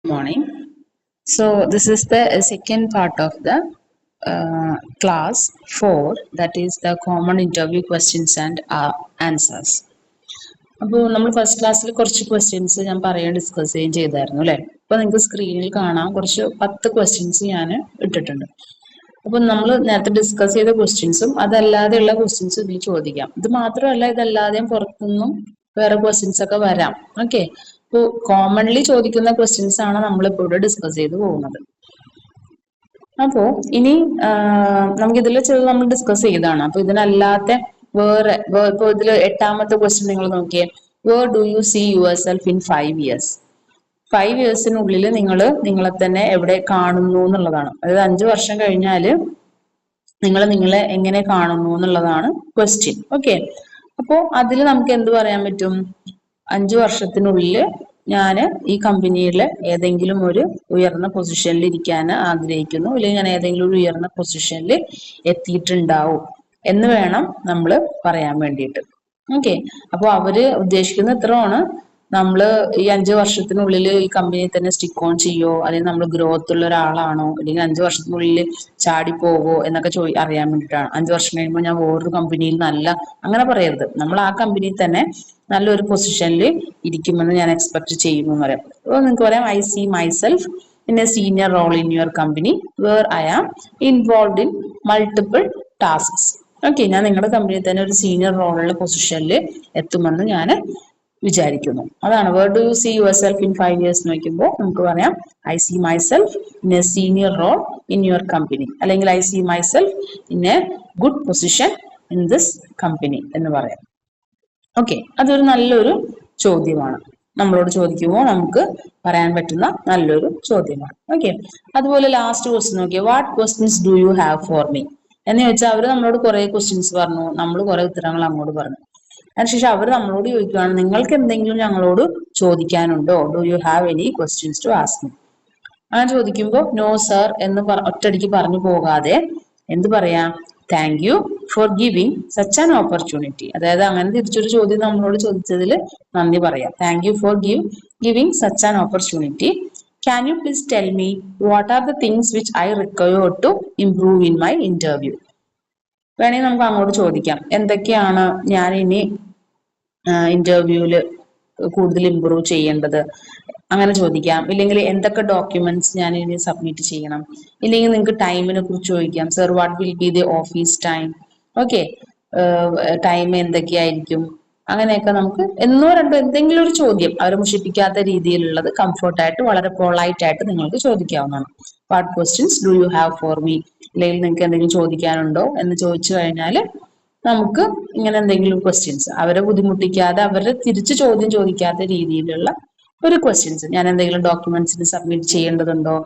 Morning. So this is the second part of the class 4, that is the common interview questions and answers. അപ്പോൾ നമ്മൾ first ക്ലാസ്സിൽ കുറച്ച് questions ഞാൻ discuss ചെയ്യുകയും ചെയ്തായിരുന്നു അല്ലേ. അപ്പോൾ നിങ്ങൾക്ക് സ്ക്രീനിൽ കാണാം കുറച്ച് 10 ക്വസ്റ്റ്യൻസ് ഞാൻ ഇട്ടിട്ടുണ്ട്. അപ്പോൾ നമ്മൾ നേരത്തെ ഡിസ്കസ് ചെയ്ത ക്വസ്റ്റ്യൻസും അതല്ലാതെയുള്ള ക്വസ്റ്റ്യൻസും ഇതിൽ ചോദിക്കാം. ഇത് മാത്രമല്ല, ഇതല്ലാതെയും പുറത്തുനിന്നും വേറെ ക്വസ്റ്റ്യൻസ് ഒക്കെ വരാം. ഓക്കെ, അപ്പോൾ കോമൺലി ചോദിക്കുന്ന ക്വസ്റ്റ്യൻസ് ആണ് നമ്മളിപ്പോൾ ഇവിടെ ഡിസ്കസ് ചെയ്ത് പോകുന്നത്. അപ്പോൾ ഇനി നമുക്കിതിൽ ചിലത് നമ്മൾ ഡിസ്കസ് ചെയ്തതാണ്. അപ്പോൾ ഇതിനല്ലാത്ത വേറെ ഇപ്പോൾ ഇതിൽ 8ാമത്തെ ക്വസ്റ്റ്യൻ നിങ്ങൾ നോക്കിയേ. Where do you see yourself in 5 years? 5 yearsനുള്ളിൽ നിങ്ങളെ തന്നെ എവിടെ കാണുന്നു എന്നുള്ളതാണ്. അതായത് 5 വർഷം കഴിഞ്ഞാൽ നിങ്ങളെ എങ്ങനെ കാണുന്നു എന്നുള്ളതാണ് ക്വസ്റ്റ്യൻ. ഓക്കെ, അപ്പോൾ അതിൽ നമുക്ക് എന്ത് പറയാൻ പറ്റും? 5 വർഷത്തിനുള്ളിൽ ഞാൻ ഈ കമ്പനിയിൽ ഏതെങ്കിലും ഒരു ഉയർന്ന പൊസിഷനിൽ ഇരിക്കാൻ ആഗ്രഹിക്കുന്നു, അല്ലെങ്കിൽ ഞാൻ ഏതെങ്കിലും ഒരു ഉയർന്ന പൊസിഷനിൽ എത്തിയിട്ടുണ്ടാവും എന്ന് വേണം നമ്മൾ പറയാൻ വേണ്ടിയിട്ട്. ഓക്കെ, അപ്പോൾ അവര് ഉദ്ദേശിക്കുന്ന ഇത്രയാണ്, നമ്മൾ ഈ 5 വർഷത്തിനുള്ളിൽ ഈ കമ്പനിയിൽ തന്നെ സ്റ്റിക്ക് ഓൺ ചെയ്യോ, അല്ലെങ്കിൽ നമ്മൾ ഗ്രോത്ത് ഉള്ള ഒരാളാണോ, അല്ലെങ്കിൽ 5 വർഷത്തിനുള്ളിൽ ചാടിപ്പോവോ എന്നൊക്കെ അറിയാൻ വേണ്ടിയിട്ടാണ്. 5 വർഷം കഴിയുമ്പോൾ ഞാൻ വേറൊരു കമ്പനിയിൽ അങ്ങനെ പറയരുത്. നമ്മൾ ആ കമ്പനിയിൽ തന്നെ നല്ലൊരു പൊസിഷനിൽ ഇരിക്കുമെന്ന് ഞാൻ എക്സ്പെക്ട് ചെയ്യുന്നു എന്ന് പറയാം. അപ്പോൾ നിങ്ങൾക്ക് പറയാം, I see myself in a senior role in your company where I am involved in multiple tasks. Okay, ഞാൻ നിങ്ങളുടെ കമ്പനിയിൽ തന്നെ ഒരു സീനിയർ റോളുള്ള പൊസിഷനിൽ എത്തുമെന്ന് ഞാൻ വിചാരിക്കുന്നു. അതാണ് where do you see yourself in 5 years എന്ന് നോക്കുമ്പോൾ നമുക്ക് പറയാം, I see myself in a senior role in your company, അല്ലെങ്കിൽ I see myself in a good position in this company എന്ന് പറയാം. ഓക്കെ, അതൊരു നല്ലൊരു ചോദ്യമാണ്. നമ്മളോട് ചോദിക്കുമ്പോൾ നമുക്ക് പറയാൻ പറ്റുന്ന നല്ലൊരു ചോദ്യമാണ്. ഓക്കെ, അതുപോലെ ലാസ്റ്റ് ക്വസ്റ്റ്യൻ നോക്കിയേ. What questions do you have for me എന്ന് ചോദിച്ചാൽ അവർ നമ്മളോട് കുറെ ക്വസ്റ്റ്യൻസ് പറഞ്ഞു, നമ്മൾ കുറെ ഉത്തരങ്ങൾ അങ്ങോട്ട് പറഞ്ഞു. അതിനുശേഷം അവർ നമ്മളോട് ചോദിക്കുകയാണ്, നിങ്ങൾക്ക് എന്തെങ്കിലും ഞങ്ങളോട് ചോദിക്കാനുണ്ടോ? Do you have any questions to ask me? അങ്ങനെ ചോദിക്കുമ്പോൾ നോ സർ എന്ന് ഒറ്റയടിക്ക് പറഞ്ഞു പോകാതെ എന്ത് പറയാം? Thank you for giving such an opportunity. അതായത് അങ്ങനെ തിരിച്ചൊരു ചോദ്യം നമ്മളോട് ചോദിച്ചതിൽ നന്ദി പറയാം. Thank you for giving such an opportunity. Can you please tell me what are the things which I require to improve in my interview? വേണമെങ്കിൽ നമുക്ക് അങ്ങോട്ട് ചോദിക്കാം, എന്തൊക്കെയാണ് ഞാൻ ഇനി ഇന്റർവ്യൂവിൽ കൂടുതൽ ഇംപ്രൂവ് ചെയ്യേണ്ടത്, അങ്ങനെ ചോദിക്കാം. ഇല്ലെങ്കിൽ എന്തൊക്കെ ഡോക്യുമെന്റ്സ് ഞാൻ ഇനി സബ്മിറ്റ് ചെയ്യണം. ഇല്ലെങ്കിൽ നിങ്ങൾക്ക് ടൈമിനെ കുറിച്ച് ചോദിക്കാം. Sir, what will be the office time? Okay, time എന്തൊക്കെയായിരിക്കും? അങ്ങനെയൊക്കെ നമുക്ക് എന്നോ രണ്ടോ എന്തെങ്കിലും ഒരു ചോദ്യം അവരെ മുഷിപ്പിക്കാത്ത രീതിയിലുള്ളത് കംഫർട്ടായിട്ട് വളരെ പൊളൈറ്റ് ആയിട്ട് നിങ്ങൾക്ക് ചോദിക്കാവുന്നതാണ്. What questions do you have for me? അല്ലെങ്കിൽ നിങ്ങൾക്ക് എന്തെങ്കിലും ചോദിക്കാനുണ്ടോ എന്ന് ചോദിച്ചു കഴിഞ്ഞാൽ നമുക്ക് ഇങ്ങനെ എന്തെങ്കിലും ക്വസ്റ്റ്യൻസ് അവരെ ബുദ്ധിമുട്ടിക്കാതെ, അവരെ തിരിച്ച് ചോദ്യം ചോദിക്കാത്ത രീതിയിലുള്ള ഒരു ക്വസ്റ്റ്യൻസ്. ഞാൻ എന്തെങ്കിലും ഡോക്യുമെന്റ്സിന് സബ്മിറ്റ് ചെയ്യേണ്ടതുണ്ടോ,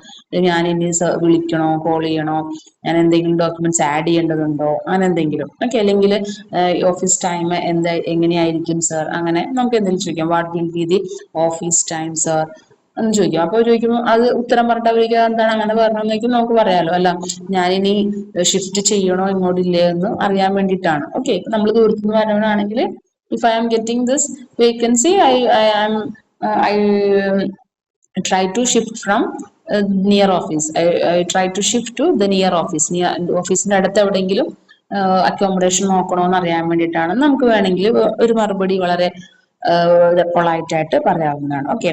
ഞാൻ ഇനി വിളിക്കണോ, കോൾ ചെയ്യണോ, ഞാൻ എന്തെങ്കിലും ഡോക്യുമെന്റ്സ് ആഡ് ചെയ്യേണ്ടതുണ്ടോ, അങ്ങനെ എന്തെങ്കിലും. ഓക്കെ, അല്ലെങ്കിൽ ഓഫീസ് ടൈം എങ്ങനെയായിരിക്കും സർ, അങ്ങനെ നമുക്ക് എന്തെങ്കിലും ചോദിക്കാം. What will be the office time sir എന്ന് ചോദിക്കാം. അപ്പോൾ ചോദിക്കുമ്പോൾ അത് ഉത്തരം പറഞ്ഞിട്ട് അവർക്ക് എന്താണ് അങ്ങനെ പറഞ്ഞെന്നേക്കും നമുക്ക് പറയാലോ. അല്ല, ഞാനിനി ഷിഫ്റ്റ് ചെയ്യണോ ഇങ്ങോട്ടില്ലേ എന്ന് അറിയാൻ വേണ്ടിയിട്ടാണ്. ഓക്കെ, ഇപ്പൊ നമ്മൾ ദൂരത്തുനിന്ന് വരവനാണെങ്കിൽ if I am getting this vacancy, I try to shift from near office. I try to shift to the near office. Near ഓഫീസിന്റെ അടുത്ത് എവിടെയെങ്കിലും അക്കോമഡേഷൻ നോക്കണോ എന്ന് അറിയാൻ വേണ്ടിയിട്ടാണ് നമുക്ക് വേണമെങ്കിൽ ഒരു മറുപടി വളരെ പൊളൈറ്റ് ആയിട്ട് പറയാവുന്നതാണ്. ഓക്കെ,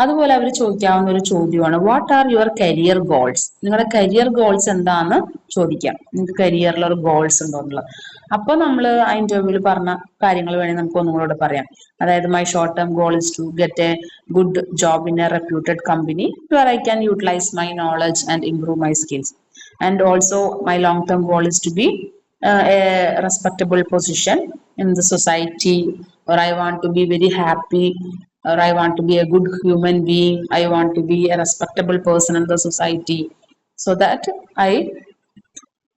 അതുപോലെ അവർ ചോദിക്കാവുന്ന ഒരു ചോദ്യമാണ്, what are your career goals? നിങ്ങളുടെ കരിയർ ഗോൾസ് എന്താന്ന് ചോദിക്കാം. നിങ്ങൾക്ക് കരിയറിൽ ഒരു ഗോൾസ് ഉണ്ടോ എന്നുള്ളത്. അപ്പൊ നമ്മൾ ആ ഇന്റർവ്യൂവിൽ പറഞ്ഞ കാര്യങ്ങൾ വേണമെങ്കിൽ നമുക്ക് ഒന്നും കൂടെ പറയാം. അതായത് my short term goal is to get a good job in a reputed company where I can utilize my knowledge and improve my skills. And also my long term goal is to be a respectable position in the society, or I want to be very happy, or I want to be a good human being. I want to be a respectable person in the society so that I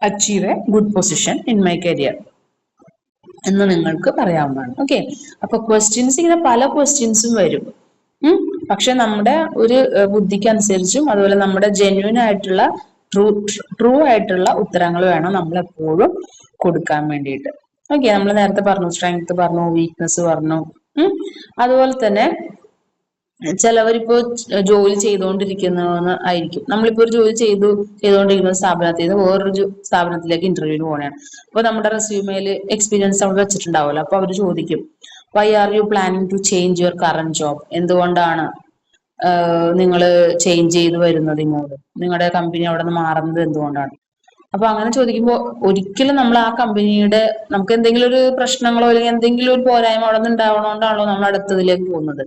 achieve a good position in my career എന്ന് നിങ്ങൾക്ക് പറയാവുന്നതാണ്. Okay, അപ്പൊ questions ഇങ്ങനെ പല ക്വസ്റ്റ്യൻസും വരും. പക്ഷെ നമ്മുടെ ഒരു ബുദ്ധിക്ക് അനുസരിച്ചും അതുപോലെ നമ്മുടെ ജെന്യൂൻ ആയിട്ടുള്ള ട്രൂ ആയിട്ടുള്ള ഉത്തരങ്ങൾ വേണം നമ്മൾ എപ്പോഴും കൊടുക്കാൻ വേണ്ടിയിട്ട്. ഓക്കെ, നമ്മൾ നേരത്തെ പറഞ്ഞു സ്ട്രെങ്ത് പറഞ്ഞു, വീക്ക്നെസ് പറഞ്ഞു. അതുപോലെ തന്നെ ചിലവരിപ്പോ ജോലി ചെയ്തുകൊണ്ടിരിക്കുന്ന ആയിരിക്കും. നമ്മളിപ്പോ ഒരു ജോലി ചെയ്തുകൊണ്ടിരിക്കുന്ന സ്ഥാപനത്തിൽ നിന്ന് വേറൊരു സ്ഥാപനത്തിലേക്ക് ഇന്റർവ്യൂവിന് പോകണയാണ്. അപ്പൊ നമ്മുടെ റെസ്യൂമേല് എക്സ്പീരിയൻസ് അവിടെ വെച്ചിട്ടുണ്ടാവുമല്ലോ. അപ്പൊ അവർ ചോദിക്കും, why are you planning to change your current job? എന്തുകൊണ്ടാണ് നിങ്ങൾ ചേഞ്ച് ചെയ്ത് വരുന്നത് ഇങ്ങോട്ട്? നിങ്ങളുടെ കമ്പനി അവിടെ നിന്ന് മാറുന്നത് എന്തുകൊണ്ടാണ്? അപ്പൊ അങ്ങനെ ചോദിക്കുമ്പോൾ ഒരിക്കലും നമ്മൾ ആ കമ്പനിയുടെ നമുക്ക് എന്തെങ്കിലും ഒരു പ്രശ്നങ്ങളോ അല്ലെങ്കിൽ എന്തെങ്കിലും ഒരു പോരായ്മ അവിടെ നിന്ന് ഉണ്ടാവണോണ്ടാണല്ലോ നമ്മൾ അടുത്തതിലേക്ക് പോകുന്നത്.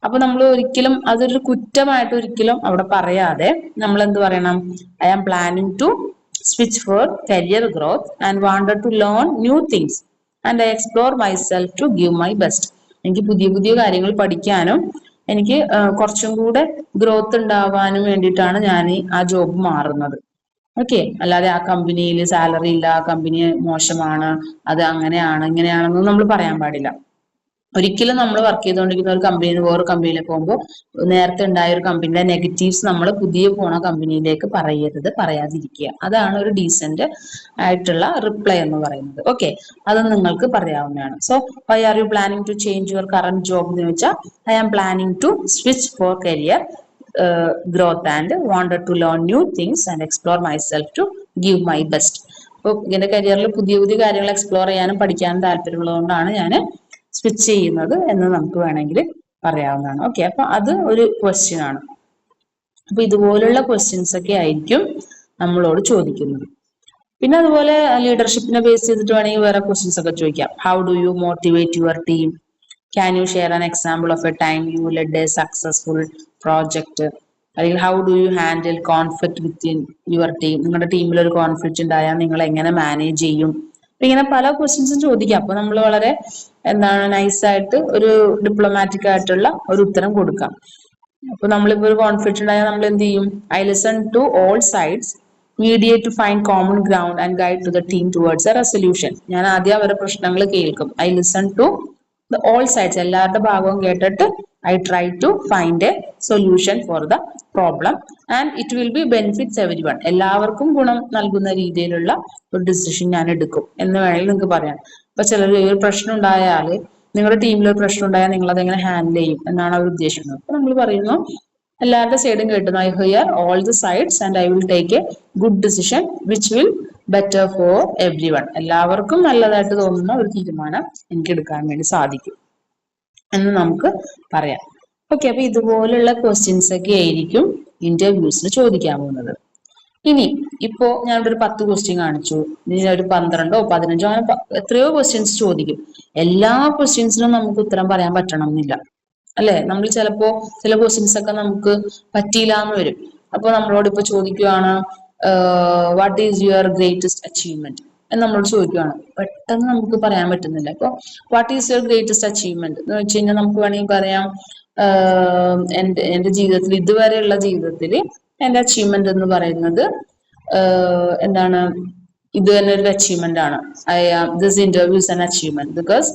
അപ്പൊ നമ്മൾ ഒരിക്കലും അതൊരു കുറ്റമായിട്ട് ഒരിക്കലും അവിടെ പറയാതെ നമ്മൾ എന്ത് പറയണം? I am planning to switch for career growth and wanted to learn new things and I explore myself to give my best. എനിക്ക് പുതിയ പുതിയ കാര്യങ്ങൾ പഠിക്കാനും എനിക്ക് കുറച്ചും കൂടെ ഗ്രോത്ത് ഉണ്ടാവാനും വേണ്ടിയിട്ടാണ് ഞാൻ ആ ജോബ് മാറുന്നത്. ഓക്കെ, അല്ലാതെ ആ കമ്പനിയിൽ സാലറി ഇല്ല, ആ കമ്പനി മോശമാണ്, അത് അങ്ങനെയാണ് ഇങ്ങനെയാണെന്നൊന്നും നമ്മൾ പറയാൻ പാടില്ല. ഒരിക്കലും നമ്മൾ വർക്ക് ചെയ്തുകൊണ്ടിരിക്കുന്ന ഒരു കമ്പനിയിൽ നിന്ന് വേറെ കമ്പനിയിലേക്ക് പോകുമ്പോൾ നേരത്തെ ഉണ്ടായ ഒരു കമ്പനിയുടെ നെഗറ്റീവ്സ് നമ്മൾ പുതിയ പോണ കമ്പനിയിലേക്ക് പറയരുത്, പറയാതിരിക്കുക. അതാണ് ഒരു ഡീസന്റ് ആയിട്ടുള്ള റിപ്ലൈ എന്ന് പറയുന്നത്. ഓക്കെ, അത് നിങ്ങൾക്ക് പറയാവുന്നതാണ്. So why are you planning to change your current job എന്ന് വെച്ചാൽ I am planning to switch for career growth and wanted to learn new things and explore myself to give my best. അപ്പോൾ ഇങ്ങനെ കരിയറിൽ പുതിയ പുതിയ കാര്യങ്ങൾ explore ചെയ്യാനും പഠിക്കാനും താല്പര്യമുള്ളതുകൊണ്ടാണ് ഞാൻ സ്വിച്ച് ചെയ്യുന്നത് എന്ന് നമുക്ക് വേണമെങ്കിൽ പറയാവുന്നതാണ്. ഓക്കെ, അപ്പൊ അത് ഒരു ക്വസ്റ്റ്യൻ ആണ്. അപ്പൊ ഇതുപോലുള്ള ക്വസ്റ്റ്യൻസ് ഒക്കെ ആയിരിക്കും നമ്മളോട് ചോദിക്കുന്നത്. പിന്നെ അതുപോലെ ലീഡർഷിപ്പിനെ ബേസ് ചെയ്തിട്ട് വേണമെങ്കിൽ വേറെ ക്വസ്റ്റ്യൻസ് ഒക്കെ ചോദിക്കാം. How do you motivate your team? Can you share an example of a time you led a successful project? അല്ലെങ്കിൽ how do you handle conflict within your team? നിങ്ങളുടെ ടീമിൽ ഒരു കോൺഫ്ലിക്റ്റ് ഉണ്ടായാൽ നിങ്ങൾ എങ്ങനെ മാനേജ് ചെയ്യും? അപ്പൊ ഇങ്ങനെ പല ക്വസ്റ്റ്യൻസും ചോദിക്കാം. അപ്പൊ നമ്മൾ വളരെ നൈസായിട്ട് ഒരു ഡിപ്ലോമാറ്റിക് ആയിട്ടുള്ള ഒരു ഉത്തരം കൊടുക്കാം. അപ്പൊ നമ്മളിപ്പോ ഒരു കോൺഫ്ലിക്റ്റ് ഉണ്ടായാൽ നമ്മൾ എന്ത് ചെയ്യും? I listen to all sides, mediate to find common ground and guide to the team towards a resolution. ഞാൻ ആദ്യം അവരുടെ പ്രശ്നങ്ങൾ കേൾക്കും. I listen to the all sides, എല്ലാവരുടെ ഭാഗവും കേട്ടിട്ട് I try to find a solution for the problem and it will be benefits every one. എല്ലാവർക്കും ഗുണം നൽകുന്ന രീതിയിലുള്ള ഒരു ഡിസിഷൻ ഞാൻ എടുക്കും എന്ന് വേണമെങ്കിൽ നിങ്ങൾക്ക് പറയാം. ഇപ്പൊ ചിലർ ഒരു പ്രശ്നം ഉണ്ടായാൽ, നിങ്ങളുടെ ടീമിൽ ഒരു പ്രശ്നം ഉണ്ടായാൽ നിങ്ങൾ അതെങ്ങനെ ഹാൻഡിൽ ചെയ്യും എന്നാണ് അവർ ഉദ്ദേശിക്കുന്നത്. അപ്പൊ നമ്മൾ പറയുന്നു, എല്ലാവരുടെ സൈഡും കേട്ടുന്നു. I hear all the sides and I will take a good decision which will better for everyone. എല്ലാവർക്കും നല്ലതായിട്ട് തോന്നുന്ന ഒരു തീരുമാനം എനിക്ക് എടുക്കാൻ വേണ്ടി സാധിക്കും എന്ന് നമുക്ക് പറയാം. ഓക്കെ, അപ്പൊ ഇതുപോലുള്ള ക്വസ്റ്റ്യൻസ് ഒക്കെ ആയിരിക്കും ഇന്റർവ്യൂസിന് ചോദിക്കാൻ പോകുന്നത്. ഇനി ഇപ്പോ ഞാൻ ഇവിടെ ഒരു 10 ക്വസ്റ്റ്യൻ കാണിച്ചു, ഇനി ഒരു 12ഓ 15ഓ അങ്ങനെ എത്രയോ ക്വസ്റ്റ്യൻസ് ചോദിക്കും. എല്ലാ ക്വസ്റ്റ്യൻസിനും നമുക്ക് ഉത്തരം പറയാൻ പറ്റണം എന്നില്ല, അല്ലെ? നമ്മൾ ചിലപ്പോ ചില ക്വസ്റ്റ്യൻസ് ഒക്കെ നമുക്ക് പറ്റിയില്ല എന്ന് വരും. അപ്പൊ നമ്മളോട് ഇപ്പൊ ചോദിക്കുവാണ്, what is your greatest achievement എന്ന് നമ്മളോട് ചോദിക്കുവാണ്. പെട്ടെന്ന് നമുക്ക് പറയാൻ പറ്റുന്നില്ല. അപ്പൊ what is your greatest achievement എന്ന് വെച്ച് കഴിഞ്ഞാൽ നമുക്ക് വേണമെങ്കിൽ പറയാം, എന്റെ ജീവിതത്തിൽ ഇതുവരെയുള്ള ജീവിതത്തിൽ എന്റെ അച്ചീവ്മെന്റ് എന്ന് പറയുന്നത് എന്താണ്, ഇത് തന്നെ ഒരു അച്ചീവ്മെന്റ് ആണ്. This interview is an achievement because